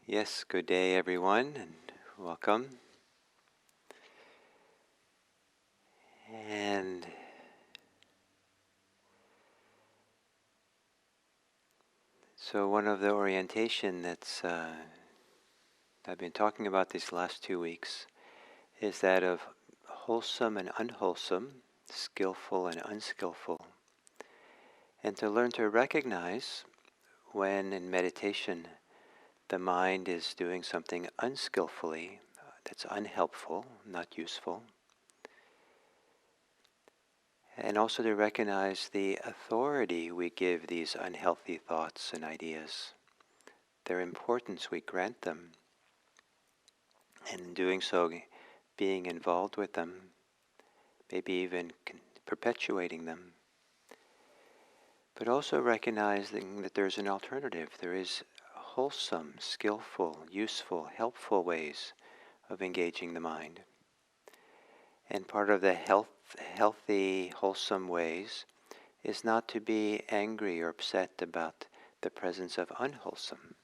Yes, good day everyone and welcome. And so one of the orientation I've been talking about these last 2 weeks is that of wholesome and unwholesome, skillful and unskillful. And to learn to recognize when in meditation the mind is doing something unskillfully, that's unhelpful, not useful. And also to recognize the authority we give these unhealthy thoughts and ideas, their importance we grant them, and in doing so, being involved with them, maybe even perpetuating them. But also recognizing that there's an alternative. There is wholesome, skillful, useful, helpful ways of engaging the mind. And part of the healthy, wholesome ways is not to be angry or upset about the presence of unwholesome,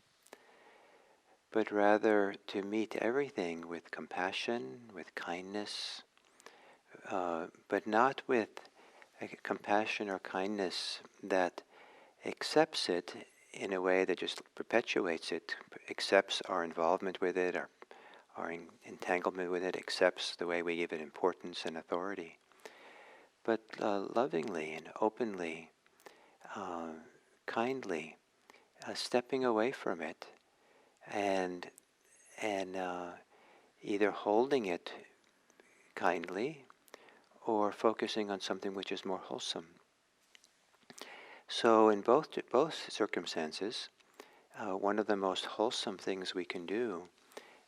but rather to meet everything with compassion, with kindness, but not with a compassion or kindness that accepts it in a way that just perpetuates it, accepts our involvement with it, our entanglement with it, accepts the way we give it importance and authority, but lovingly and openly, kindly, stepping away from it and either holding it kindly or focusing on something which is more wholesome. So in both circumstances, one of the most wholesome things we can do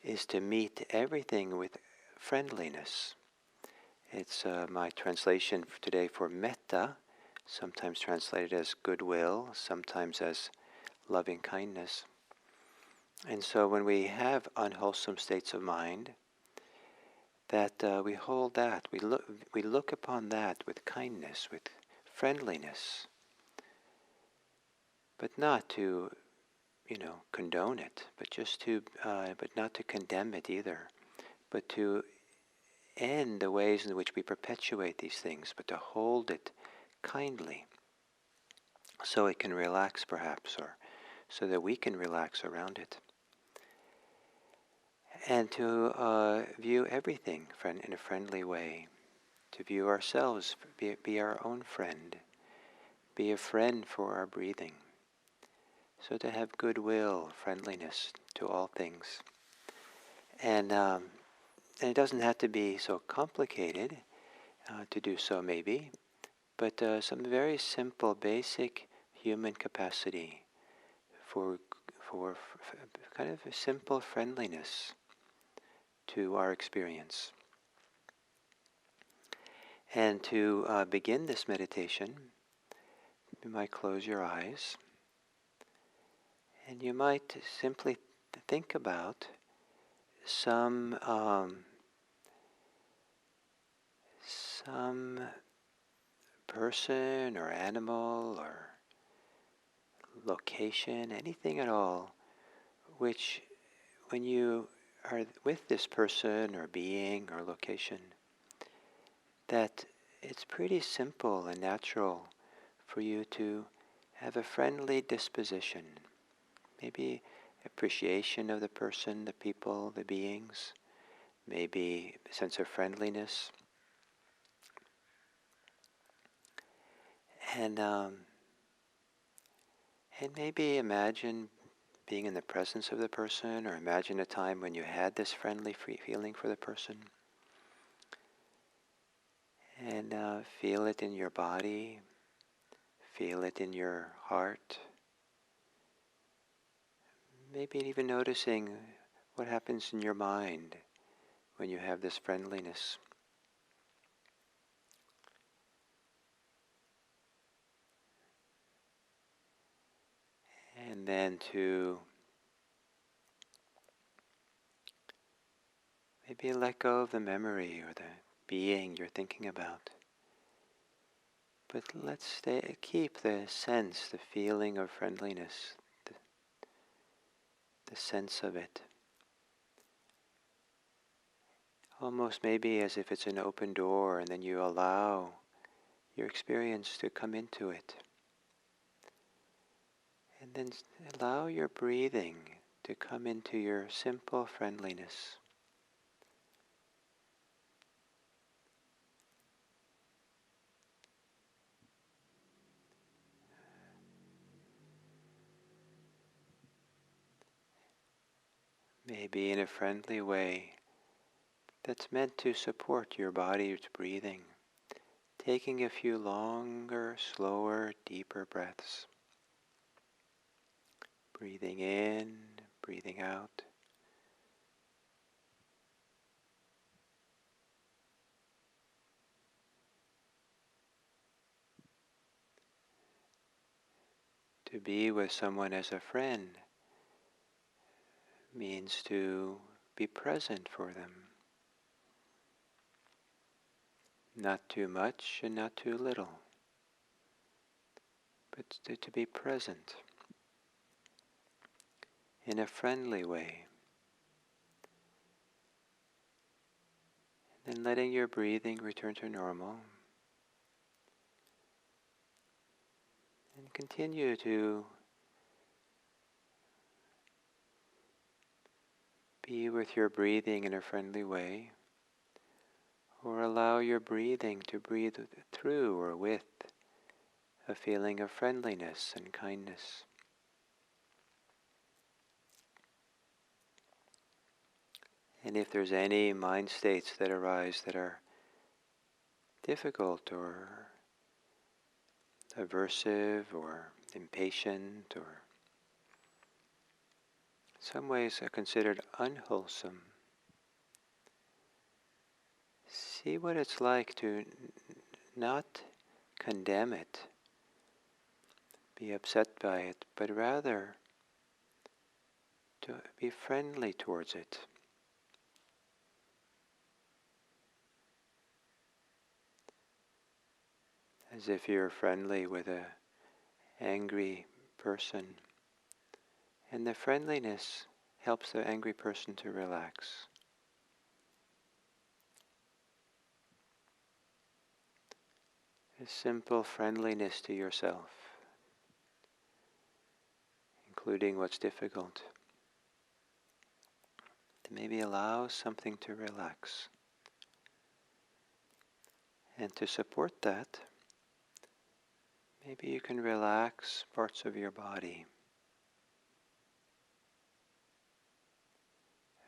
is to meet everything with friendliness. It's my translation for today for metta, sometimes translated as goodwill, sometimes as loving kindness. And so when we have unwholesome states of mind, that we hold that, we look upon that with kindness, with friendliness, but not to, condone it, but just to, but not to condemn it either, but to end the ways in which we perpetuate these things, but to hold it kindly, so it can relax perhaps, or so that we can relax around it. And to view everything in a friendly way, to view ourselves, be our own friend, be a friend for our breathing. So to have goodwill, friendliness to all things. And it doesn't have to be so complicated to do so maybe, but some very simple, basic human capacity for kind of a simple friendliness to our experience. And to begin this meditation, you might close your eyes, and you might simply think about some person or animal or location, anything at all, which when you are with this person or being or location, that it's pretty simple and natural for you to have a friendly disposition, maybe appreciation of the person, the people, the beings, maybe a sense of friendliness. And maybe imagine being in the presence of the person, or imagine a time when you had this friendly feeling for the person. And feel it in your body, feel it in your heart. Maybe even noticing what happens in your mind when you have this friendliness. And then to maybe let go of the memory or the being you're thinking about. But let's keep the sense, the feeling of friendliness, the sense of it. Almost maybe as if it's an open door, and then you allow your experience to come into it. And then allow your breathing to come into your simple friendliness. Maybe in a friendly way that's meant to support your body's breathing, taking a few longer, slower, deeper breaths. Breathing in, breathing out. To be with someone as a friend means to be present for them. Not too much and not too little, but to be present in a friendly way. Then letting your breathing return to normal. And continue to be with your breathing in a friendly way, or allow your breathing to breathe through or with a feeling of friendliness and kindness. And if there's any mind states that arise that are difficult or aversive or impatient or some ways are considered unwholesome, see what it's like to not condemn it, be upset by it, but rather to be friendly towards it. As if you're friendly with an angry person, and the friendliness helps the angry person to relax. A simple friendliness to yourself, including what's difficult, to maybe allow something to relax. And to support that, maybe you can relax parts of your body.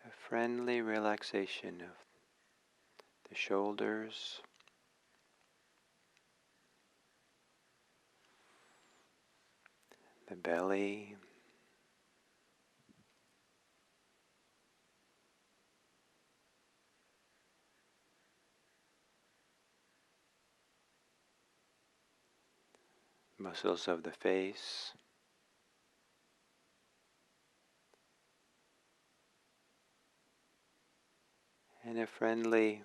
A friendly relaxation of the shoulders, the belly, muscles of the face, and a friendly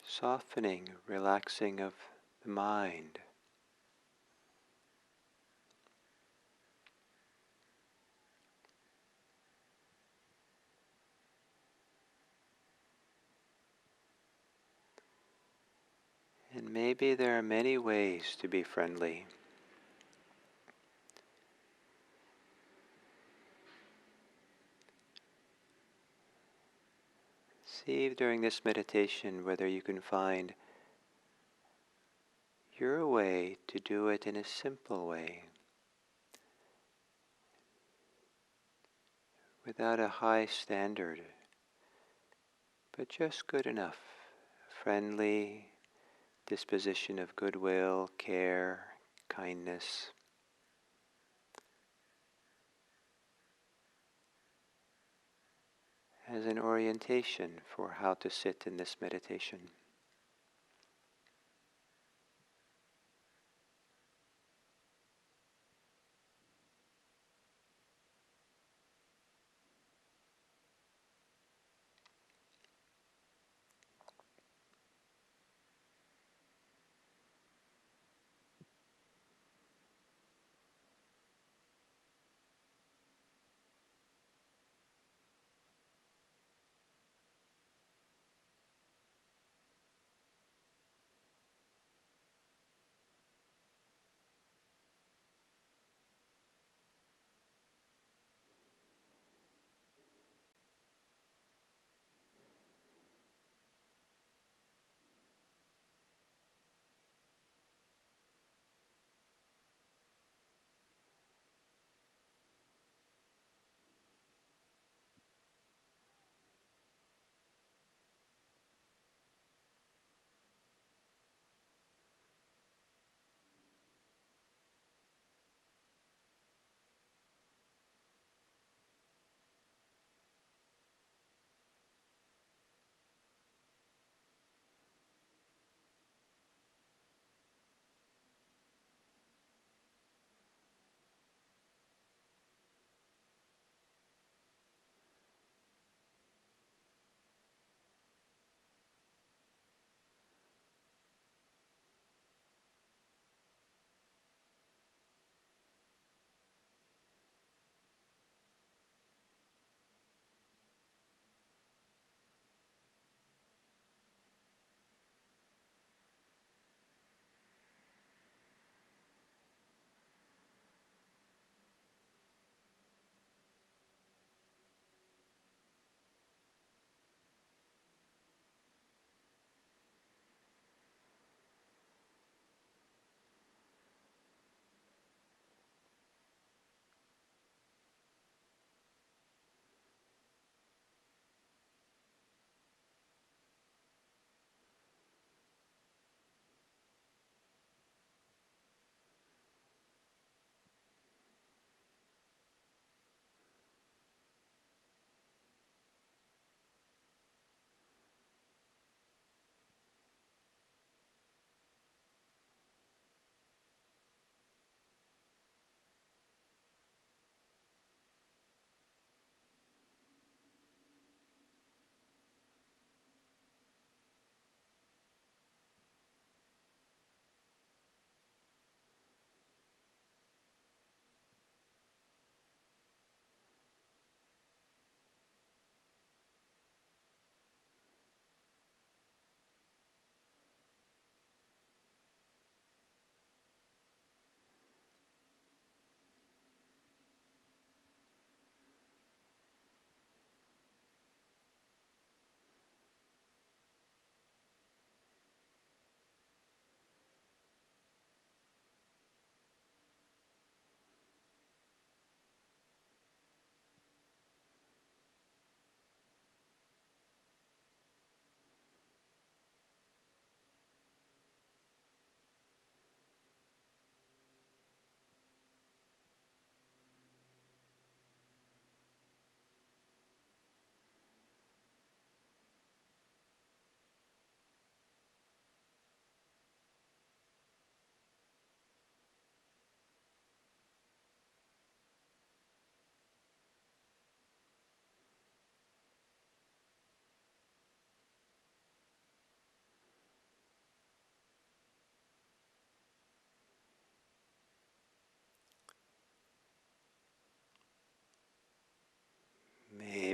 softening, relaxing of the mind. And maybe there are many ways to be friendly. See during this meditation whether you can find your way to do it in a simple way, without a high standard, but just good enough. Friendly disposition of goodwill, care, kindness. As an orientation for how to sit in this meditation.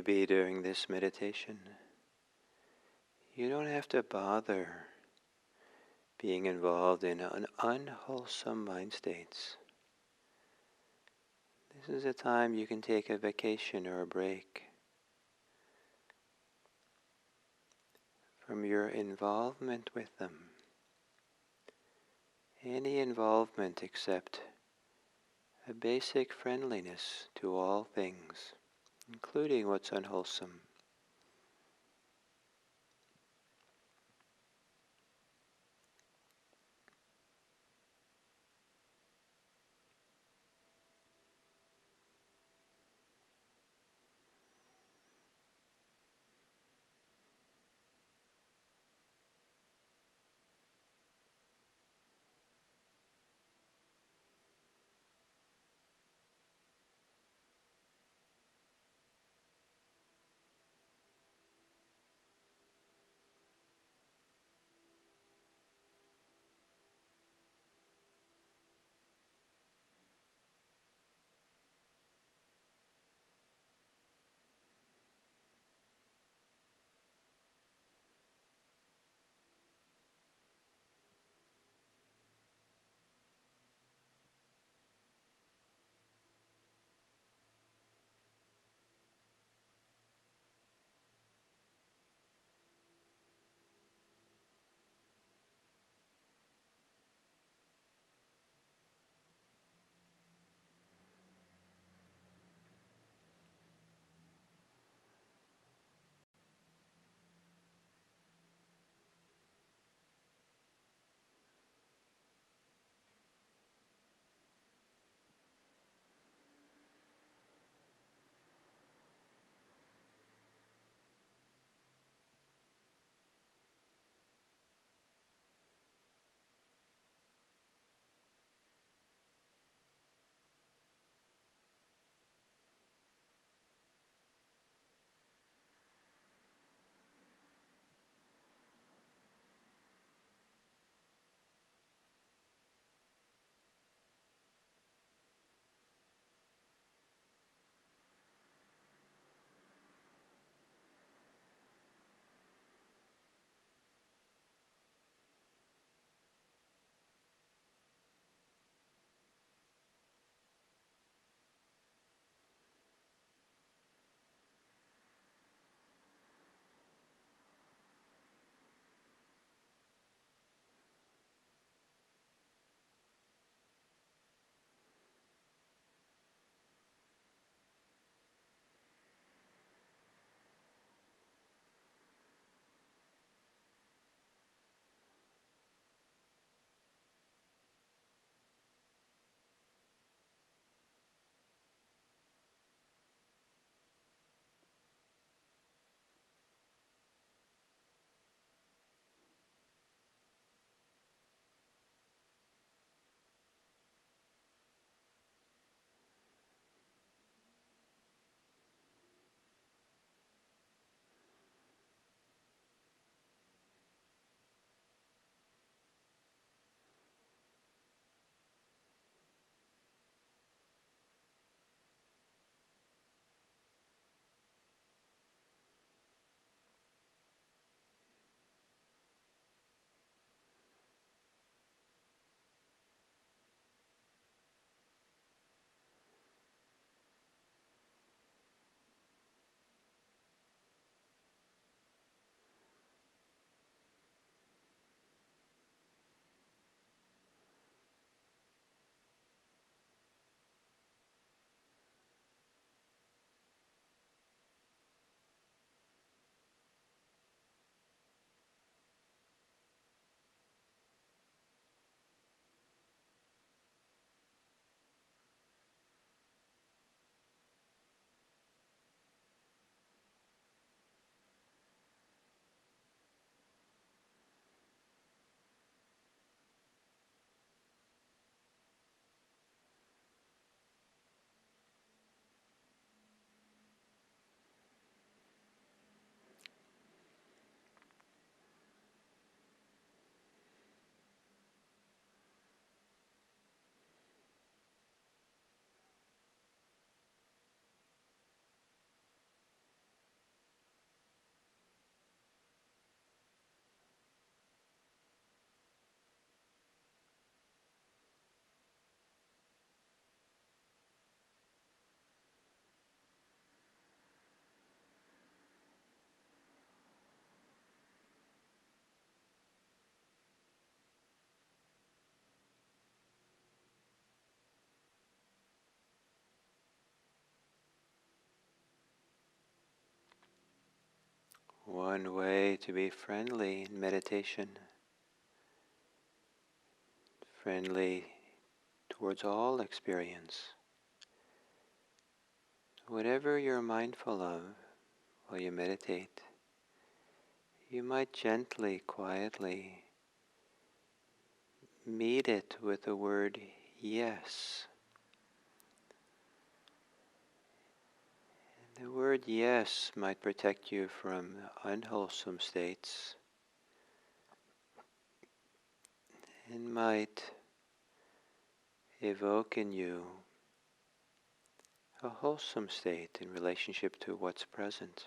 maybe during this meditation, you don't have to bother being involved in unwholesome mind states. This is a time you can take a vacation or a break from your involvement with them. Any involvement except a basic friendliness to all things, including what's unwholesome. One way to be friendly in meditation, friendly towards all experience. Whatever you're mindful of while you meditate, you might gently, quietly meet it with the word yes. The word yes might protect you from unwholesome states and might evoke in you a wholesome state in relationship to what's present.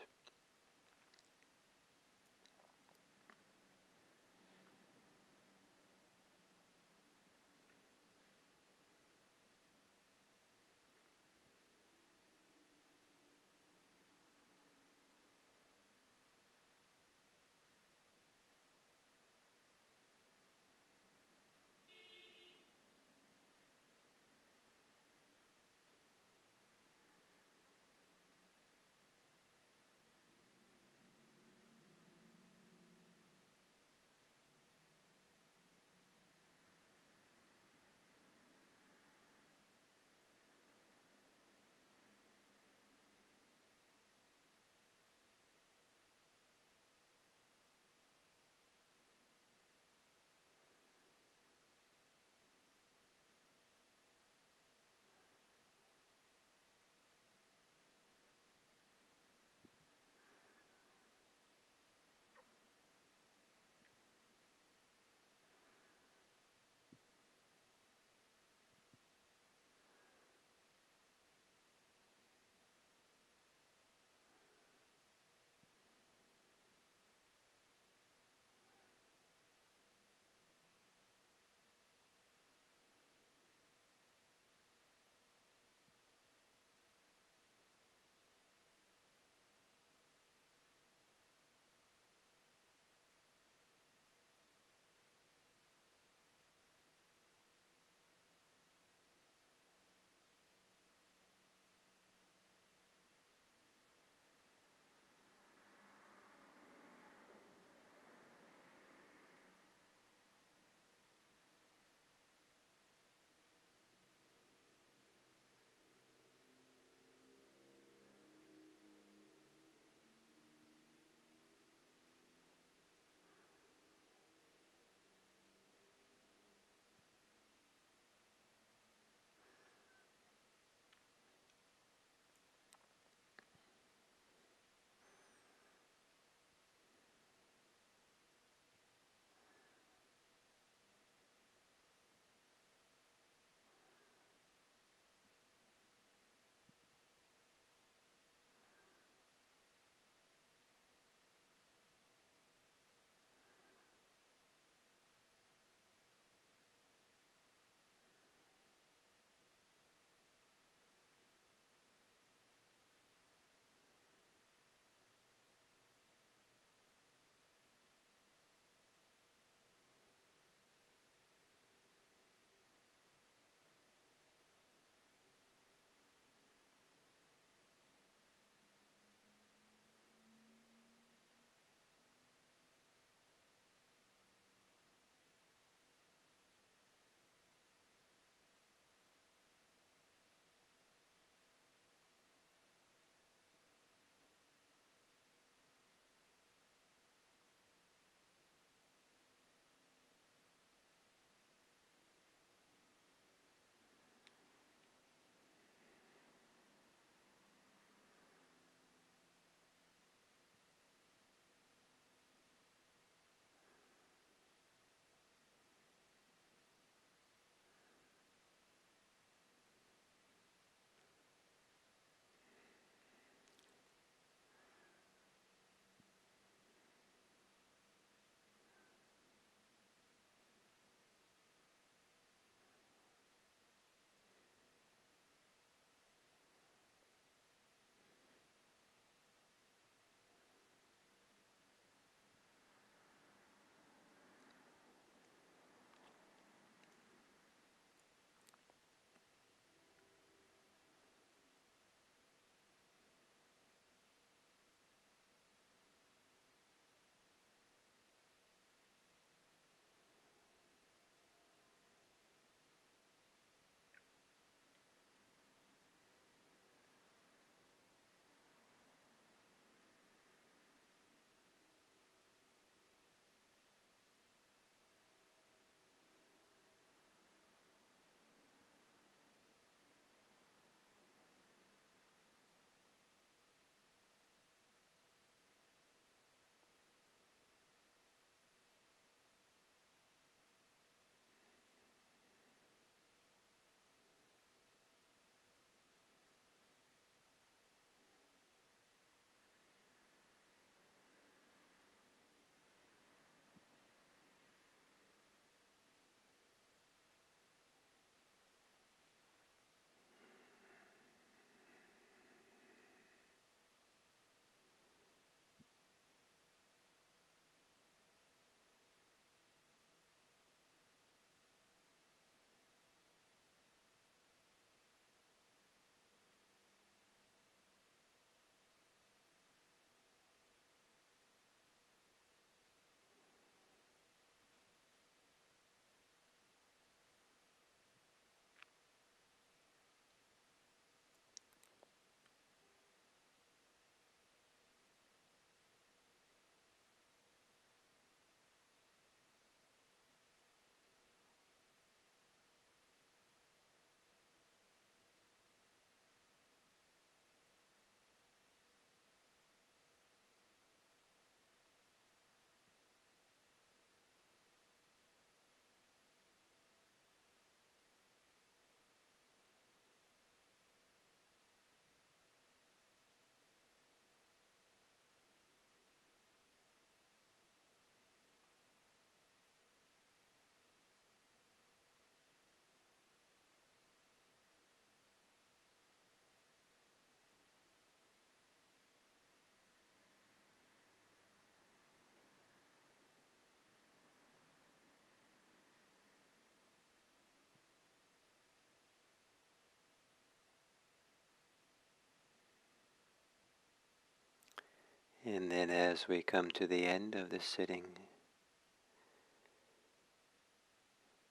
And then as we come to the end of the sitting,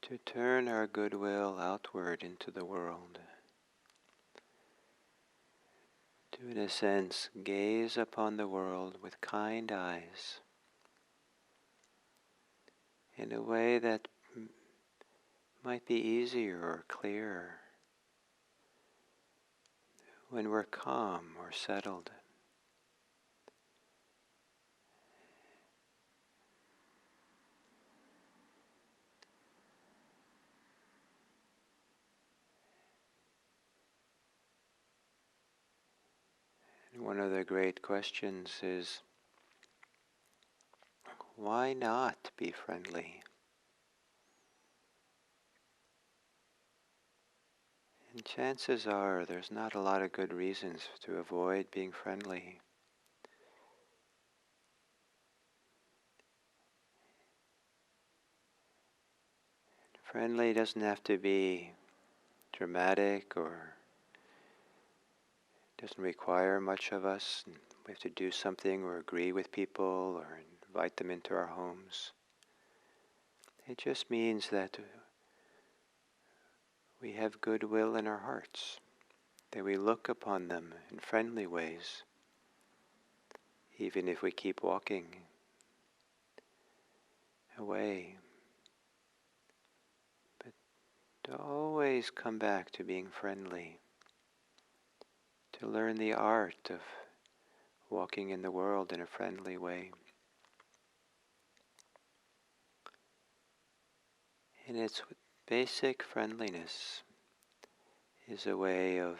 to turn our goodwill outward into the world, to in a sense gaze upon the world with kind eyes in a way that might be easier or clearer when we're calm or settled. And one of the great questions is, why not be friendly? And chances are there's not a lot of good reasons to avoid being friendly. Friendly doesn't have to be dramatic or doesn't require much of us. We have to do something or agree with people or invite them into our homes. It just means that we have goodwill in our hearts, that we look upon them in friendly ways, even if we keep walking away. But to always come back to being friendly, to learn the art of walking in the world in a friendly way. And its basic friendliness is a way of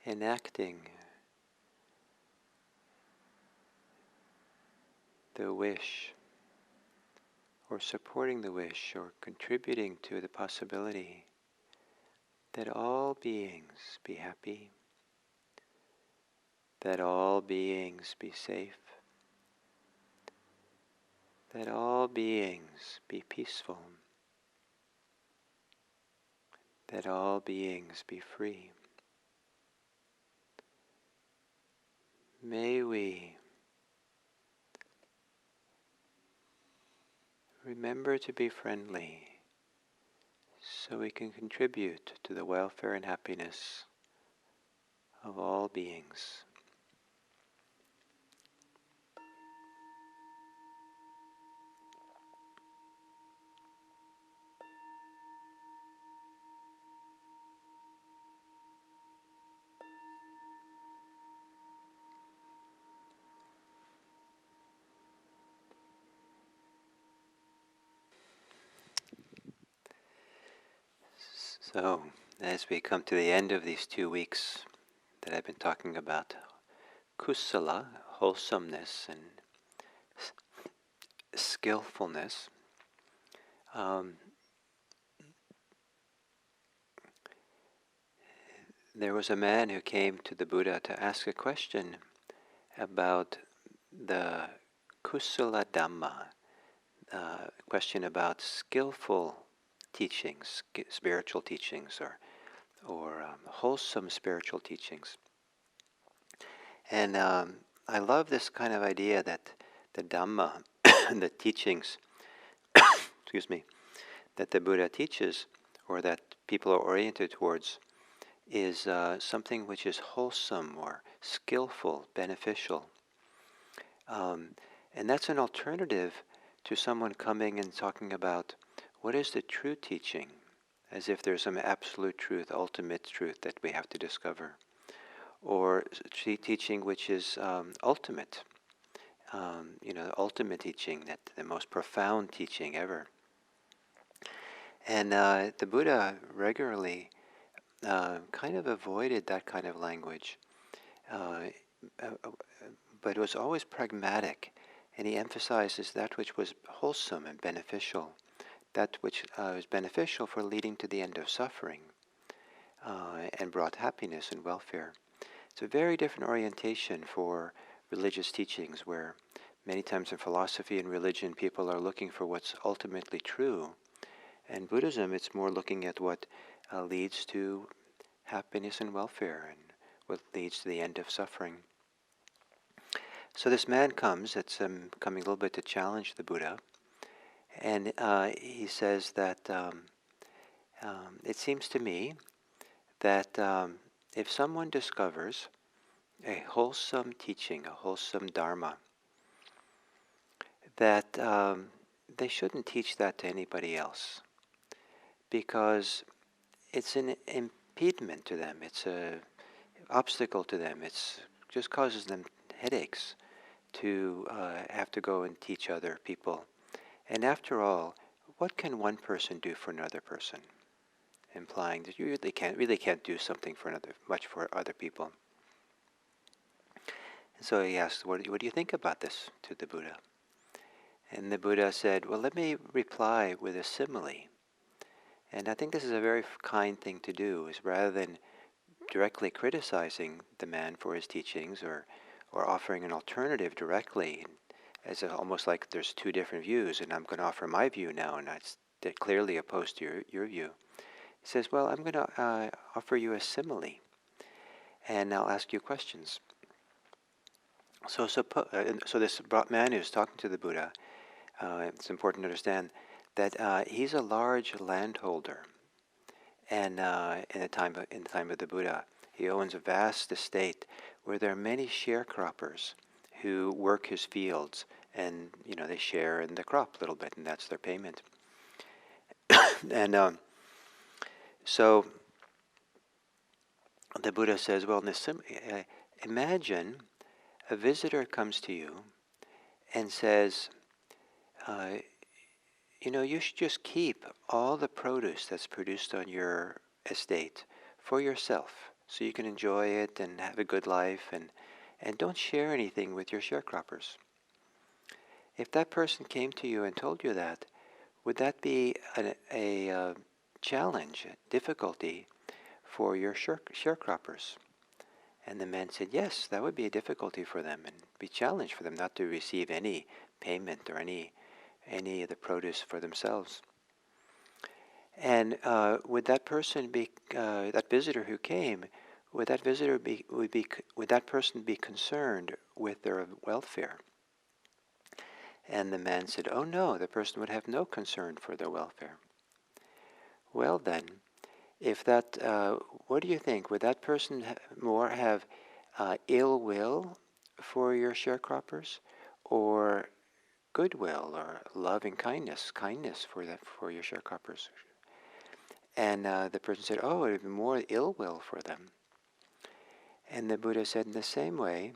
enacting the wish, or supporting the wish, or contributing to the possibility that all beings be happy, that all beings be safe, that all beings be peaceful, that all beings be free. May we remember to be friendly so we can contribute to the welfare and happiness of all beings. So, as we come to the end of these 2 weeks that I've been talking about Kusala, wholesomeness, and skillfulness, there was a man who came to the Buddha to ask a question about the Kusala Dhamma, question about skillful teachings, spiritual teachings, or wholesome spiritual teachings. And I love this kind of idea that the Dhamma, the teachings, excuse me, that the Buddha teaches, or that people are oriented towards, is something which is wholesome or skillful, beneficial. And that's an alternative to someone coming and talking about what is the true teaching, as if there's some absolute truth, ultimate truth that we have to discover, or teaching which is ultimate, the ultimate teaching, that the most profound teaching ever. And the Buddha regularly kind of avoided that kind of language, but it was always pragmatic, and he emphasizes that which was wholesome and beneficial, that which was beneficial for leading to the end of suffering, and brought happiness and welfare. It's a very different orientation for religious teachings, where many times in philosophy and religion people are looking for what's ultimately true. And Buddhism, it's more looking at what leads to happiness and welfare, and what leads to the end of suffering. So this man comes, it's coming a little bit to challenge the Buddha, and he says that it seems to me that if someone discovers a wholesome teaching, a wholesome Dharma, that they shouldn't teach that to anybody else, because it's an impediment to them, it's an obstacle to them, it's just causes them headaches to have to go and teach other people. And after all, what can one person do for another person? Implying that you really can't do something for much for other people. And so he asked, what do you think about this to the Buddha? And the Buddha said, well, let me reply with a simile. And I think this is a very kind thing to do, is rather than directly criticizing the man for his teachings or offering an alternative directly, as almost like there's two different views, and I'm going to offer my view now, and that's clearly opposed to your view. He says, well, I'm going to offer you a simile, and I'll ask you questions. So this man who's talking to the Buddha, it's important to understand that he's a large landholder, and in the time of the Buddha, he owns a vast estate where there are many sharecroppers who work his fields, and they share in the crop a little bit, and that's their payment. And so the Buddha says, well, imagine a visitor comes to you and says, you should just keep all the produce that's produced on your estate for yourself, so you can enjoy it and have a good life, and don't share anything with your sharecroppers. If that person came to you and told you that, would that be a challenge, a difficulty for your sharecroppers? And the man said, yes, that would be a difficulty for them, and be a challenge for them not to receive any payment or any of the produce for themselves. And would that person be that visitor who came? Would that person be concerned with their welfare? And the man said, oh no, the person would have no concern for their welfare. Well then, if that, what do you think? Would that person more have ill will for your sharecroppers, or goodwill or loving kindness for your sharecroppers? And the person said, oh, it would be more ill will for them. And the Buddha said, in the same way,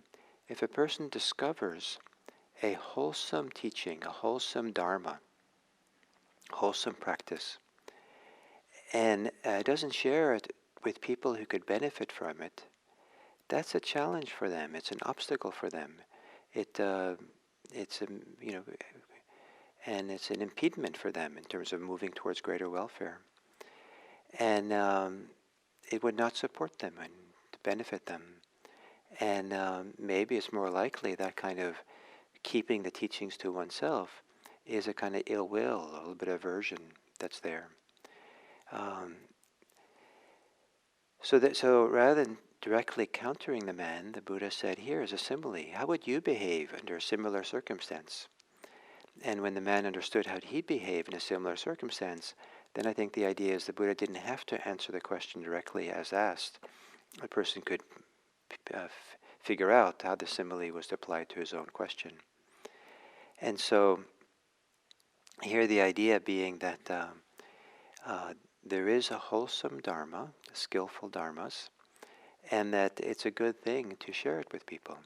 if a person discovers a wholesome teaching, a wholesome Dharma, wholesome practice, and doesn't share it with people who could benefit from it, that's a challenge for them. It's an obstacle for them. It's and it's an impediment for them in terms of moving towards greater welfare. And it would not support them and to benefit them. And maybe it's more likely that kind of keeping the teachings to oneself is a kind of ill will, a little bit of aversion that's there. So rather than directly countering the man, the Buddha said, here is a simile. How would you behave under a similar circumstance? And when the man understood how he'd behave in a similar circumstance, then I think the idea is the Buddha didn't have to answer the question directly as asked. A person could figure out how the simile was applied to his own question. And so here the idea being that there is a wholesome Dharma, skillful Dharmas, and that it's a good thing to share it with people.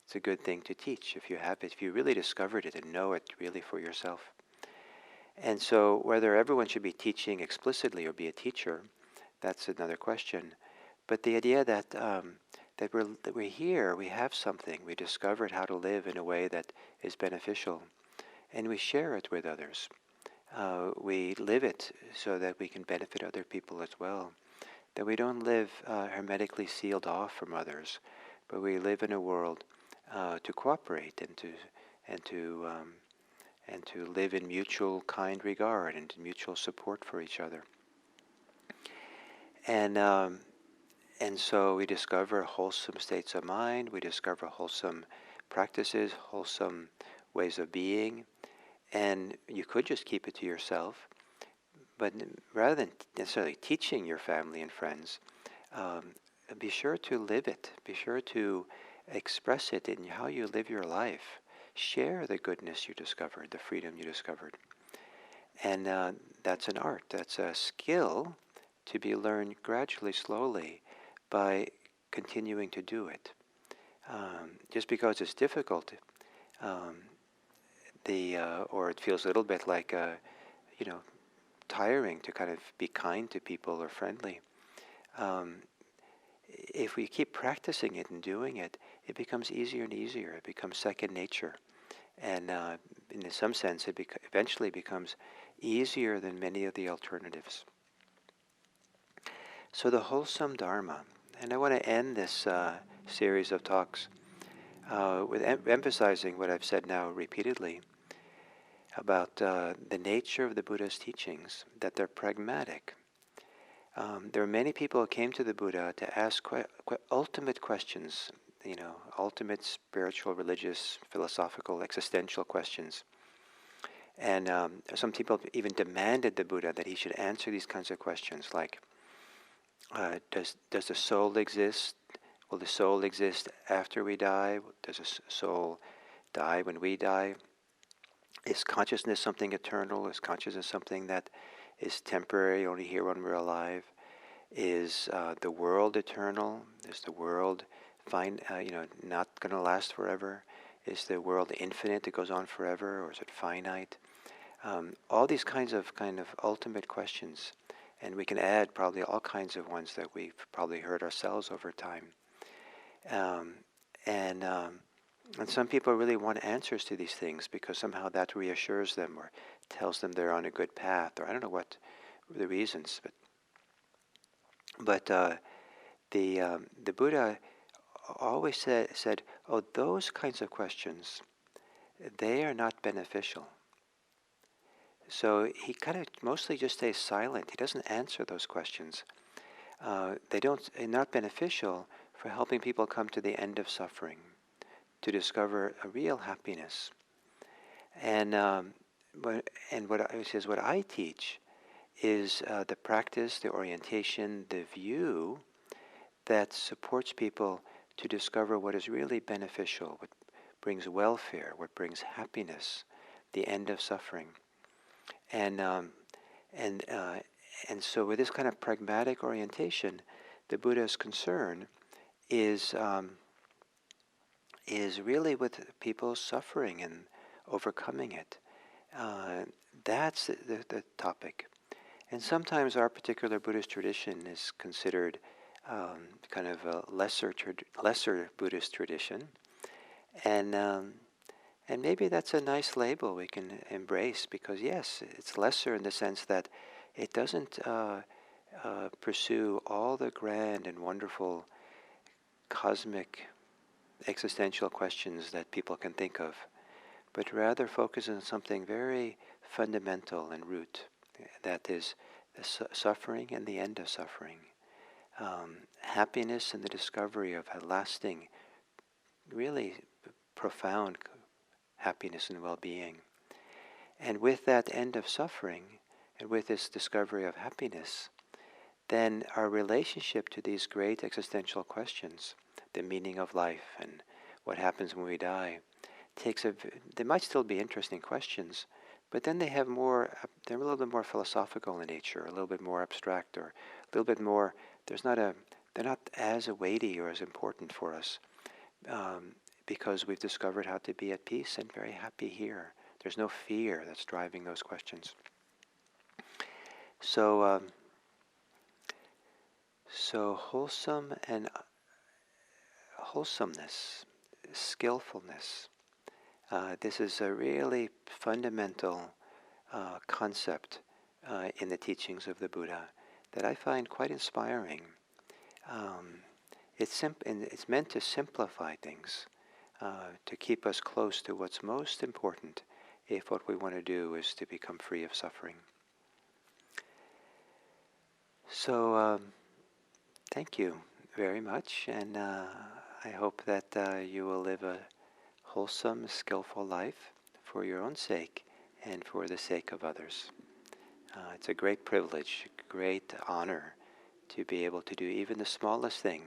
It's a good thing to teach if you have it, if you really discovered it and know it really for yourself. And so whether everyone should be teaching explicitly or be a teacher, that's another question. But the idea that that we're here, we have something, we discovered how to live in a way that is beneficial, and we share it with others. We live it so that we can benefit other people as well. That we don't live hermetically sealed off from others, but we live in a world to cooperate and to live in mutual kind regard and mutual support for each other. And so we discover wholesome states of mind, we discover wholesome practices, wholesome ways of being, and you could just keep it to yourself. But rather than necessarily teaching your family and friends, um, be sure to live it. Be sure to express it in how you live your life. Share the goodness you discovered, the freedom you discovered. And that's an art. That's a skill to be learned gradually, slowly, by continuing to do it. Just because it's difficult, um, or it feels a little bit like you know tiring to kind of be kind to people or friendly. Um, if we keep practicing it and doing it, it becomes easier and easier. It becomes second nature, and in some sense, it eventually becomes easier than many of the alternatives. So the wholesome Dharma, and I want to end this series of talks with emphasizing what I've said now repeatedly about the nature of the Buddha's teachings, that they're pragmatic. There are many people who came to the Buddha to ask ultimate questions, ultimate spiritual, religious, philosophical, existential questions. And some people even demanded the Buddha that he should answer these kinds of questions, like, does the soul exist? Will the soul exist after we die? Does the soul die when we die? Is consciousness something eternal? Is consciousness something that is temporary, only here when we're alive? Is the world eternal? Is the world not going to last forever? Is the world infinite? It goes on forever, or is it finite? All these kinds of ultimate questions, and we can add probably all kinds of ones that we've probably heard ourselves over time. Um, and some people really want answers to these things because somehow that reassures them or tells them they're on a good path, or I don't know what the reasons, but the Buddha always said, oh, those kinds of questions, they are not beneficial. So he kind of mostly just stays silent. He doesn't answer those questions. They're not beneficial for helping people come to the end of suffering, to discover a real happiness. And what I teach is the practice, the orientation, the view that supports people to discover what is really beneficial, what brings welfare, what brings happiness, the end of suffering. And and uh, and so with this kind of pragmatic orientation, the Buddha's concern is really with people's suffering and overcoming it. Uh, that's the topic. And sometimes our particular Buddhist tradition is considered kind of a lesser Buddhist tradition, and maybe that's a nice label we can embrace because yes, it's lesser in the sense that it doesn't pursue all the grand and wonderful cosmic existential questions that people can think of, but rather focuses on something very fundamental and root, that is the suffering and the end of suffering, happiness and the discovery of a lasting, really profound happiness and well-being. And with that end of suffering, and with this discovery of happiness, then our relationship to these great existential questions, the meaning of life and what happens when we die, they might still be interesting questions, but then they're a little bit more philosophical in nature, a little bit more abstract, or a little bit more, they're not as weighty or as important for us, because we've discovered how to be at peace and very happy here. There's no fear that's driving those questions. So, wholesome and wholesomeness, skillfulness. This is a really fundamental concept in the teachings of the Buddha that I find quite inspiring. It's meant to simplify things, to keep us close to what's most important if what we want to do is to become free of suffering. So thank you very much, and I hope that you will live a wholesome, skillful life for your own sake and for the sake of others. It's a great privilege, a great honor to be able to do even the smallest thing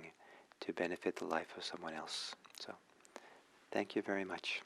to benefit the life of someone else. So, thank you very much.